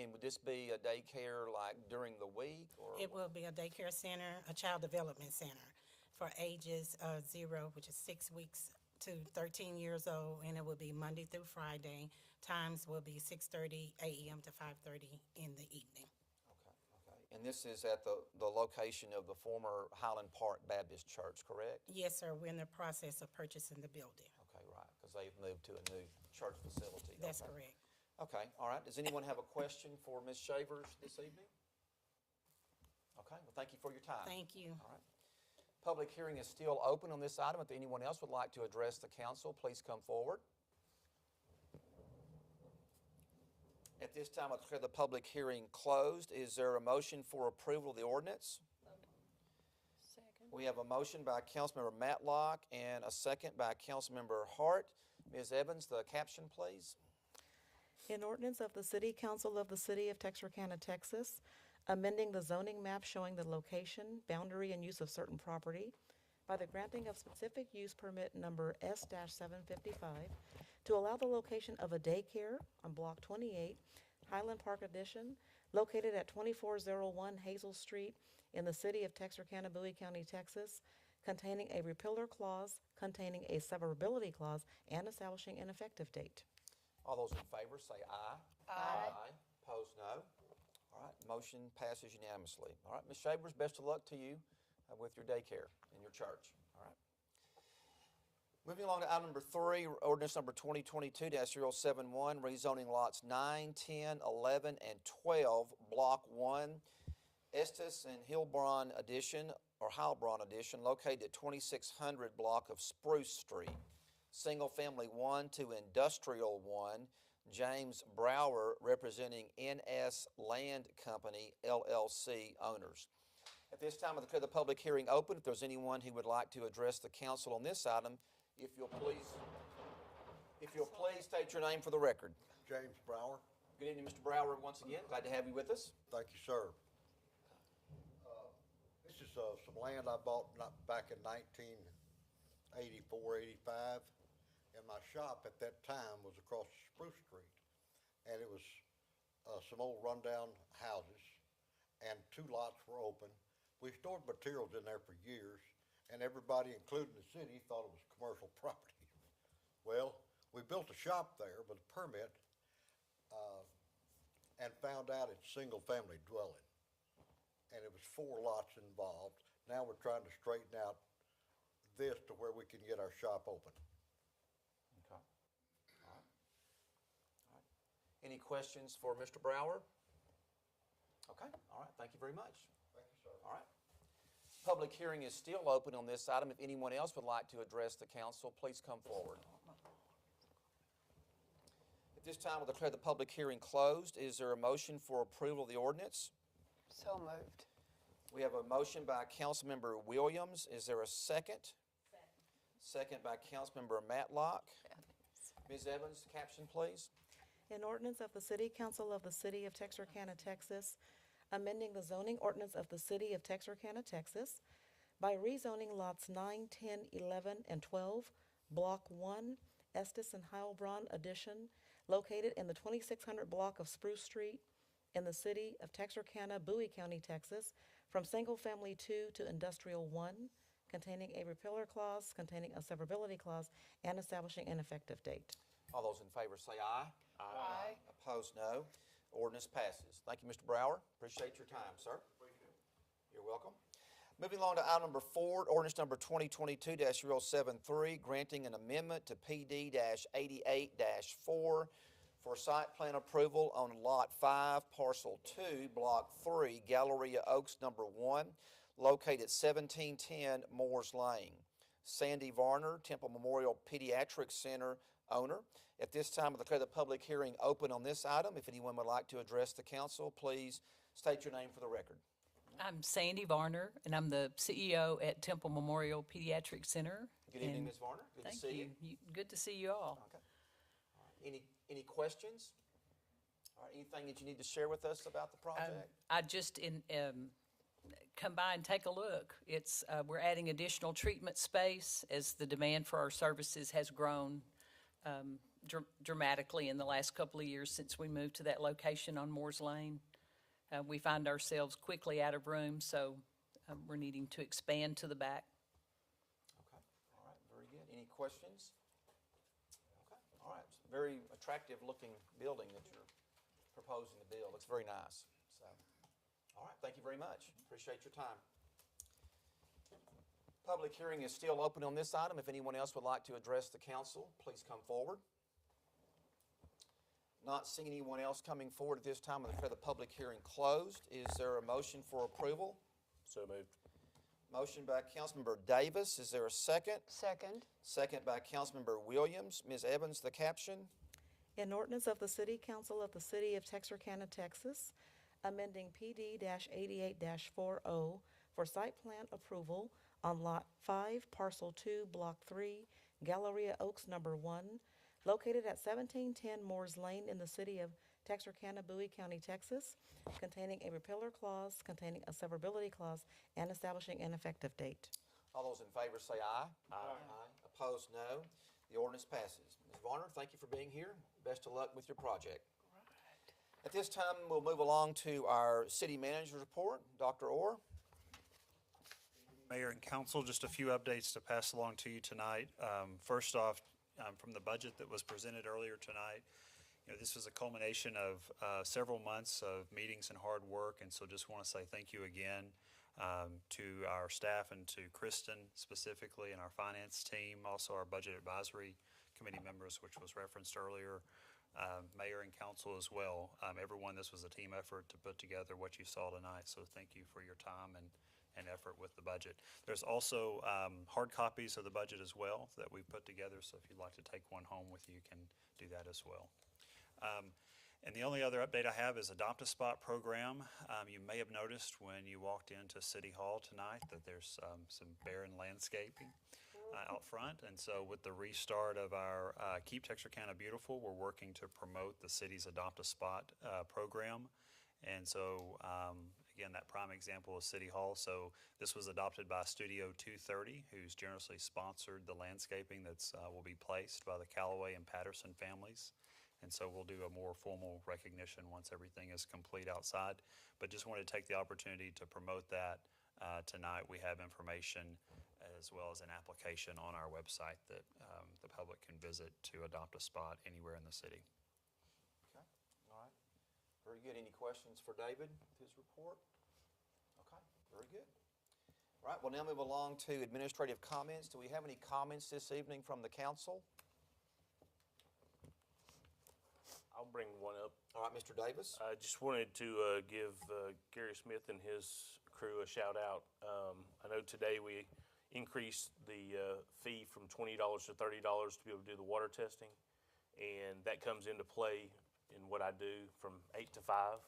And would this be a daycare like during the week or? It will be a daycare center, a child development center for ages 0, which is 6 weeks to 13 years old, and it will be Monday through Friday. Times will be 6:30 a.m. to 5:30 in the evening. Okay, okay. And this is at the location of the former Highland Park Baptist Church, correct? Yes, sir. We're in the process of purchasing the building. Okay, right, because they've moved to a new church facility. That's Okay. correct. Okay, all right. Does anyone have a question for Ms. Shavers this evening? Okay, well, thank you for your time. Thank you. All right. Public hearing is still open on this item. If anyone else would like to address the council, please come forward. At this time, I declare the public hearing closed. Is there a motion for approval of the ordinance? Second. We have a motion by Councilmember Matlock and a second by Councilmember Hart. Ms. Evans, the caption, please. An ordinance of the City Council of the City of Texarkana, Texas, amending the zoning map showing the location, boundary, and use of certain property by the granting of specific use permit number S-755 to allow the location of a daycare on Block 28, Highland Park Addition, located at 2401 Hazel Street in the city of Texarkana, Bowie County, Texas, containing a repealer clause, containing a severability clause, and establishing an effective date. All those in favor say aye. Aye. Opposed, no. All right, motion passes unanimously. All right, Ms. Shavers, best of luck to you with your daycare and your church. All right. Moving along to item number 3, ordinance number 2022-071, rezoning lots 9, 10, 11, and 12, Block 1, Estes and Heilbronn Addition, or Heilbronn Addition, located at 2600 block of Spruce Street. Single Family 1 to Industrial 1, James Brower, representing NS Land Company, LLC owners. At this time, I declare the public hearing open. If there's anyone who would like to address the council on this item, if you'll please state your name for the record. James Brower. Good evening, Mr. Brower, once again. Glad to have you with us. Thank you, sir. This is some land I bought back in 1984, 85. And my shop at that time was across Spruce Street. And it was some old rundown houses, and 2 lots were open. We stored materials in there for years, and everybody, including the city, thought it was commercial property. Well, we built a shop there with a permit and found out it's single-family dwelling. And it was 4 lots involved. Now we're trying to straighten out this to where we can get our shop open. Okay. All right. All right. Any questions for Mr. Brower? Okay. All right. Thank you very much. Thank you, sir. All right. Public hearing is still open on this item. If anyone else would like to address the council, please come forward. At this time, we'll declare the public hearing closed. Is there a motion for approval of the ordinance? So moved. We have a motion by Councilmember Williams. Is there a second? Second by Councilmember Matlock. Ms. Evans, caption, please. An ordinance of the City Council of the City of Texarkana, Texas, amending the zoning ordinance of the City of Texarkana, Texas, by rezoning lots 9, 10, 11, and 12, Block 1, Estes and Heilbronn Addition, located in the 2600 block of Spruce Street in the City of Texarkana, Bowie County, Texas, from Single Family 2 to Industrial 1, containing a repealer clause, containing a severability clause, and establishing an effective date. All those in favor say aye. Aye. Opposed, no. Ordinance passes. Thank you, Mr. Brower. Appreciate your time, sir. You're welcome. Moving along to item number 4, ordinance number 2022-073, granting an amendment to PD-88-4 for site plan approval on Lot 5, Parcel 2, Block 3, Galleria Oaks Number 1, located at 1710 Moores Lane. Sandy Varner, Temple Memorial Pediatric Center owner. At this time, I declare the public hearing open on this item. If anyone would like to address the council, please state your name for the record. I'm Sandy Varner, and I'm the CEO at Temple Memorial Pediatric Center. Good evening, And Ms. Varner. Good to Thank see you. you. Good to see you all. Okay. All right. Any questions? All right. Anything that you need to share with us about the project? I just come by and take a look. It's we're adding additional treatment space as the demand for our services has grown dramatically in the last couple of years since we moved to that location on Moores Lane. We find ourselves quickly out of room, so we're needing to expand to the back. Okay. All right. Very good. Any questions? Okay. All right. It's a very attractive looking building that you're proposing to build. Looks very nice. So, all right. Thank you very much. Appreciate your time. Public hearing is still open on this item. If anyone else would like to address the council, please come forward. Not seeing anyone else coming forward at this time, I declare the public hearing closed. Is there a motion for approval? So moved. Motion by Councilmember Davis. Is there a second? Second. Second by Councilmember Williams. Ms. Evans, the caption. An ordinance of the City Council of the City of Texarkana, Texas, amending PD-88-40 for site plan approval on Lot 5, Parcel 2, Block 3, Galleria Oaks Number 1, located at 1710 Moores Lane in the city of Texarkana, Bowie County, Texas, containing a repealer clause, containing a severability clause, and establishing an effective date. All those in favor say aye. Aye. Opposed, no. The ordinance passes. Ms. Varner, thank you for being here. Best of luck with your project. At this time, we'll move along to our city manager's report. Dr. Orr. Mayor and council, just a few updates to pass along to you tonight. First off, from the budget that was presented earlier tonight, this was a culmination of several months of meetings and hard work, and so just want to say thank you again to our staff and to Kristen specifically and our finance team, also our budget advisory committee members, which was referenced earlier, mayor and council as well. Everyone, this was a team effort to put together what you saw tonight, so thank you for your time and effort with the budget. There's also hard copies of the budget as well that we put together, so if you'd like to take one home with you, you can do that as well. And the only other update I have is Adopt a Spot program. You may have noticed when you walked into City Hall tonight that there's some barren landscaping out front, and so with the restart of our Keep Texarkana Beautiful, we're working to promote the city's Adopt a Spot program. And so again, that prime example is City Hall. So this was adopted by Studio 230, who's generously sponsored the landscaping that's will be placed by the Callaway and Patterson families. And so we'll do a more formal recognition once everything is complete outside. But just wanted to take the opportunity to promote that tonight. We have information as well as an application on our website that the public can visit to adopt a spot anywhere in the city. Okay. All right. Very good. Any questions for David, his report? Okay. Very good. All right. We'll now move along to administrative comments. Do we have any comments this evening from the council? I'll bring one up. All right, Mr. Davis. I just wanted to give Gary Smith and his crew a shout out. I know today we increased the fee from $20 to $30 to be able to do the water testing, and that comes into play in what I do from 8 to 5.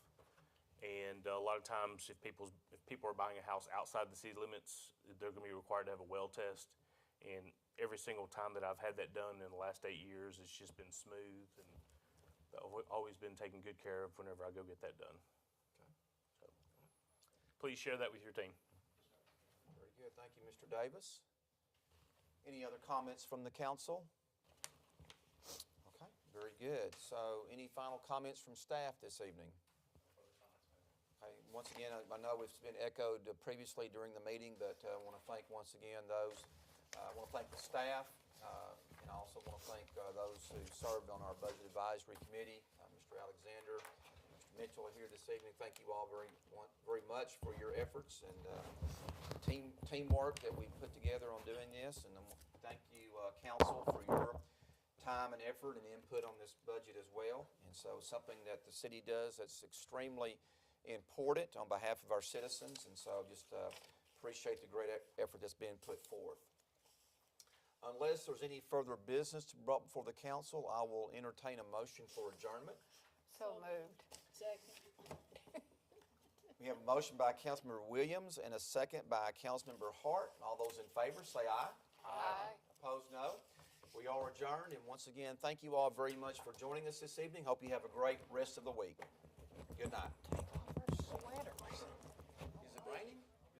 And a lot of times, if people are buying a house outside the city limits, they're going to be required to have a well test. And every single time that I've had that done in the last 8 years, it's just been smooth, and I've always been taken good care of whenever I go get that done. Okay. So, please share that with your team. Very good. Thank you, Mr. Davis. Any other comments from the council? Okay, very good. So any final comments from staff this evening? Okay, once again, I know it's been echoed previously during the meeting, but I want to thank once again those. I want to thank the staff, and I also want to thank those who served on our Budget Advisory Committee. Mr. Alexander, Mr. Mitchell are here this evening. Thank you all very much for your efforts and teamwork that we put together on doing this. And thank you, council, for your time and effort and input on this budget as well. And so something that the city does that's extremely important on behalf of our citizens. And so just appreciate the great effort that's being put forth. Unless there's any further business to be brought before the council, I will entertain a motion for adjournment. So moved. Second. We have a motion by Councilmember Williams and a second by Councilmember Hart. All those in favor, say aye. Aye. Opposed, no. We are adjourned, and once again, thank you all very much for joining us this evening. Hope you have a great rest of the week.